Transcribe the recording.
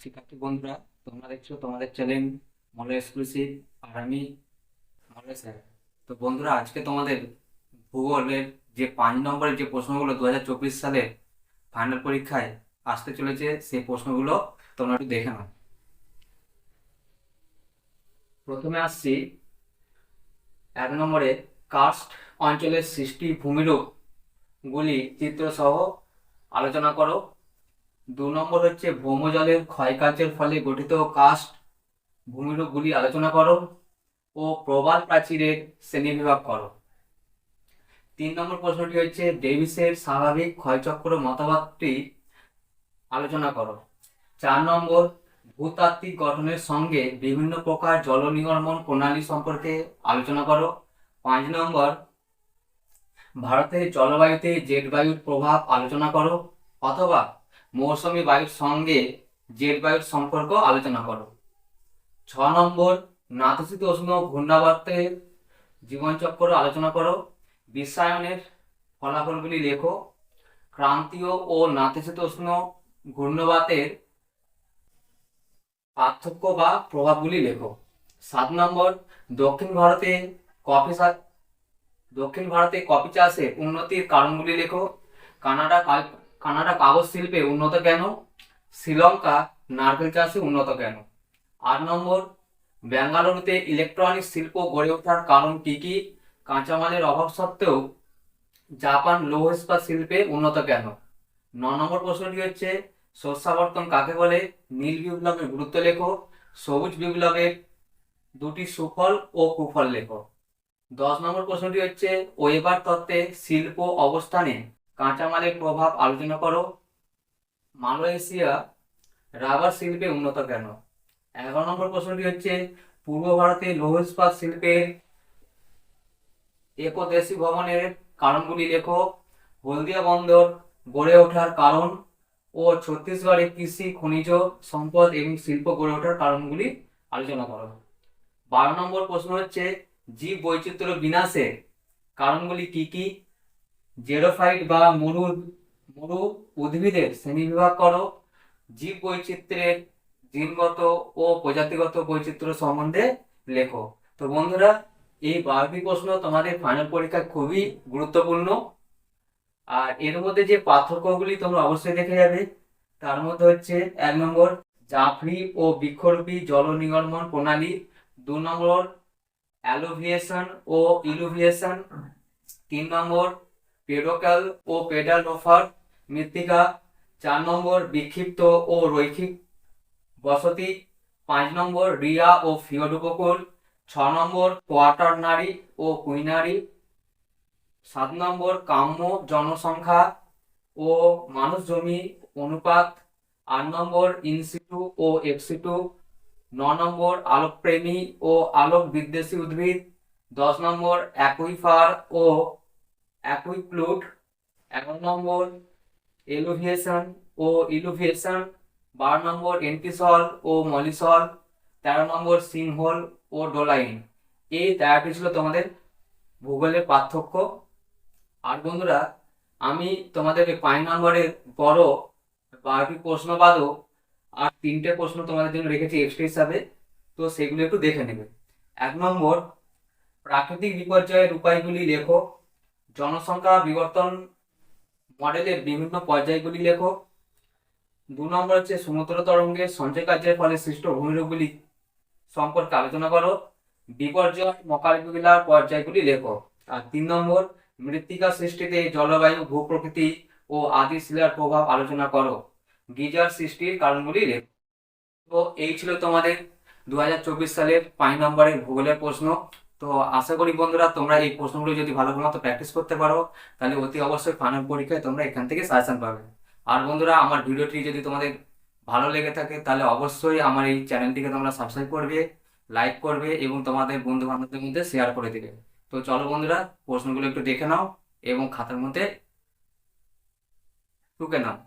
শিক্ষার্থী বন্ধুরা, তোমরা দেখছো তোমাদের চ্যানেল মলে এক্সক্লুসিভ, আর আমি মলে স্যার। তো বন্ধুরা, আজকে তোমাদের ভূগোলের যে 5 নম্বরের যে প্রশ্নগুলো 2024 সালে ফাইনাল পরীক্ষায় আসতে চলেছে, সেই প্রশ্নগুলো তোমরা একটু দেখে নাও। প্রথমে আসছি 1 নম্বরে, কার্স্ট অঞ্চলের সৃষ্টি ভূমিরূপ গুলি চিত্র সহ আলোচনা করো। 2 নম্বর হচ্ছে ভৌমজলের ক্ষয়কার্যের ফলে গঠিত কার্স্ট ভূমিরূপগুলি আলোচনা করো ও প্রবাল প্রাচীরের শ্রেণীবিভাগ করো। 3 নম্বর প্রশ্নটি হচ্ছে ডেভিসের স্বাভাবিক ক্ষয়চক্র মতবাদটি আলোচনা করো। 4 নম্বর ভূতাত্ত্বিক গঠনের সঙ্গে বিভিন্ন প্রকার জল নির্গমন প্রণালী সম্পর্কে আলোচনা করো। 5 নম্বর ভারতের জলবায়ুতে জেট বায়ুর প্রভাব আলোচনা করো, অথবা মৌসুমী বায়ুর সঙ্গে জেট বায়ুর সম্পর্ক আলোচনা করো। 6 নম্বর নাতিশীতোষ্ণ ঘূর্ণাবর্তের জীবনচক্র আলোচনা করো। বিশ্বায়নের ফলাফলগুলি লেখো। ক্রান্তীয় ও নাতিশীতোষ্ণ ঘূর্ণবাতের পার্থক্য বা প্রভাবগুলি লেখো। 7 নম্বর দক্ষিণ ভারতে কফি দক্ষিণ ভারতে কফি চাষে উন্নতির কারণগুলি লেখো। কানাডা কাগজ শিল্পে উন্নত কেন? শ্রীলঙ্কা নারকেল চাষে উন্নত কেন? 8 নম্বর বেঙ্গালুরুতে ইলেকট্রনিক শিল্প গড়ে ওঠার কারণ কি কি? কাঁচামালের অভাব সত্ত্বেও জাপান লৌহ ইস্পাত শিল্পে উন্নত কেন? 9 নম্বর প্রশ্নটি হচ্ছে শস্যাবর্তন কাকে বলে? নীল বিপ্লবের গুরুত্ব লেখো। সবুজ বিপ্লবের দুটি সুফল ও কুফল লেখো। 10 নম্বর প্রশ্নটি হচ্ছে ওয়েবার তত্ত্বে শিল্প অবস্থানে কাঁচামালের প্রভাব আলোচনা করো। মালয়েশিয়া রাবার শিল্পে উন্নত কেন? 11 নম্বর প্রশ্নটি হচ্ছে পূর্ব ভারতে লৌহ ইস্পাত শিল্পের একদেশী ভবনের কারণগুলি লেখো। হলদিয়া বন্দর গড়ে ওঠার কারণ ও ছত্তিশগড়ে কৃষি, খনিজ সম্পদ এবং শিল্প গড়ে ওঠার কারণগুলি আলোচনা করো। 12 নম্বর প্রশ্ন হচ্ছে জীব বৈচিত্র্য বিনাশের কারণগুলি কি কি? জেরোফাইট বা মরু উদ্ভিদের শ্রেণীবিভাগ করো। জীব বৈচিত্র্যের জিনগত ও প্রজাতিগত বৈচিত্র্য সম্বন্ধে লেখো। তো বন্ধুরা, এই 12টি প্রশ্ন তোমাদের ফাইনাল পরীক্ষায় খুবই গুরুত্বপূর্ণ। আর এর মধ্যে যে পার্থক্যগুলি তোমরা অবশ্যই দেখে যাবে। তার মধ্যে হচ্ছে 1 নম্বর জাফরি ও বৃক্ষরূপী জল নির্গমন প্রণালী। 2 নম্বর অ্যালুভিয়েশন ও ইলুভিয়েশন। 3 নম্বর পেডোকাল ও পেডাল রোফার মৃত্তিকা। 4 নম্বর বিক্ষিপ্ত ও রৈখিক বসতি। 5 নম্বর রিয়া ও ফিওড উপকূল। 6 নম্বর কোয়াটারনারি ও কুইনারি। 7 নম্বর কাম্য জনসংখ্যা ও মানুষ জমি অনুপাত। 8 নম্বর ইনসিটু ও এক্সিটু। 9 নম্বর আলোকপ্রেমী ও আলোক বিদ্বেষী উদ্ভিদ। 10 নম্বর অ্যাকুইফার ও অ্যাকুইক্লুড। 11 নম্বর এলুভিয়েশন ও ইলুভিয়েশন। 12 নম্বর এন্টিসল ও মলিসল। 13 নম্বর সিনহোল ও ডোলাইন। এই 13টি ছিল তোমাদের ভূগোলের পার্থক্য। আর বন্ধুরা, আমি তোমাদেরকে 5 নম্বরের বড় 12টি প্রশ্ন বাদও আর 3টে প্রশ্ন তোমাদের জন্য রেখেছি এক্সট্রা হিসাবে। তো সেগুলো একটু দেখে নেবে। 1 নম্বর প্রাকৃতিক বিপর্যয়ের উপায়গুলি লেখো। জনসংখ্যা বিবর্তন মডেলের বিভিন্ন পর্যায়গুলি লেখো। 2 নম্বর হচ্ছে সমুদ্র তরঙ্গের সঞ্চয় কার্যের ফলে সৃষ্ট ভূমিরূপগুলি সম্পর্কে আলোচনা করো। বিপর্যয় মোকাবিলার পর্যায়গুলি লেখো। আর 3 নম্বর মৃত্তিকা সৃষ্টিতে জলবায়ু, ভূপ্রকৃতি ও আদি শিলার প্রভাব আলোচনা করো। গিজার সৃষ্টির কারণগুলি লেখো। তো এই ছিল তোমাদের 2024 সালের 5 নম্বরের ভূগোলের প্রশ্ন। তো আশা করি বন্ধুরা, তোমরা এই প্রশ্নগুলো যদি ভালো মতো প্র্যাকটিস করতে পারো, তাহলে অতি অবশ্যই ফাইনাল পরীক্ষায় তোমরা এখান থেকে সাজেশন পাবে। আর বন্ধুরা, আমার ভিডিওটি যদি তোমাদের ভালো লেগে থাকে, তাহলে অবশ্যই আমার এই চ্যানেলটিকে তোমরা সাবস্ক্রাইব করবে, লাইক করবে এবং তোমাদের বন্ধু বান্ধবদের মধ্যে শেয়ার করে দিবে। তো চলো বন্ধুরা, প্রশ্নগুলো একটু দেখে নাও এবং খাতার মধ্যে টুকে নাও।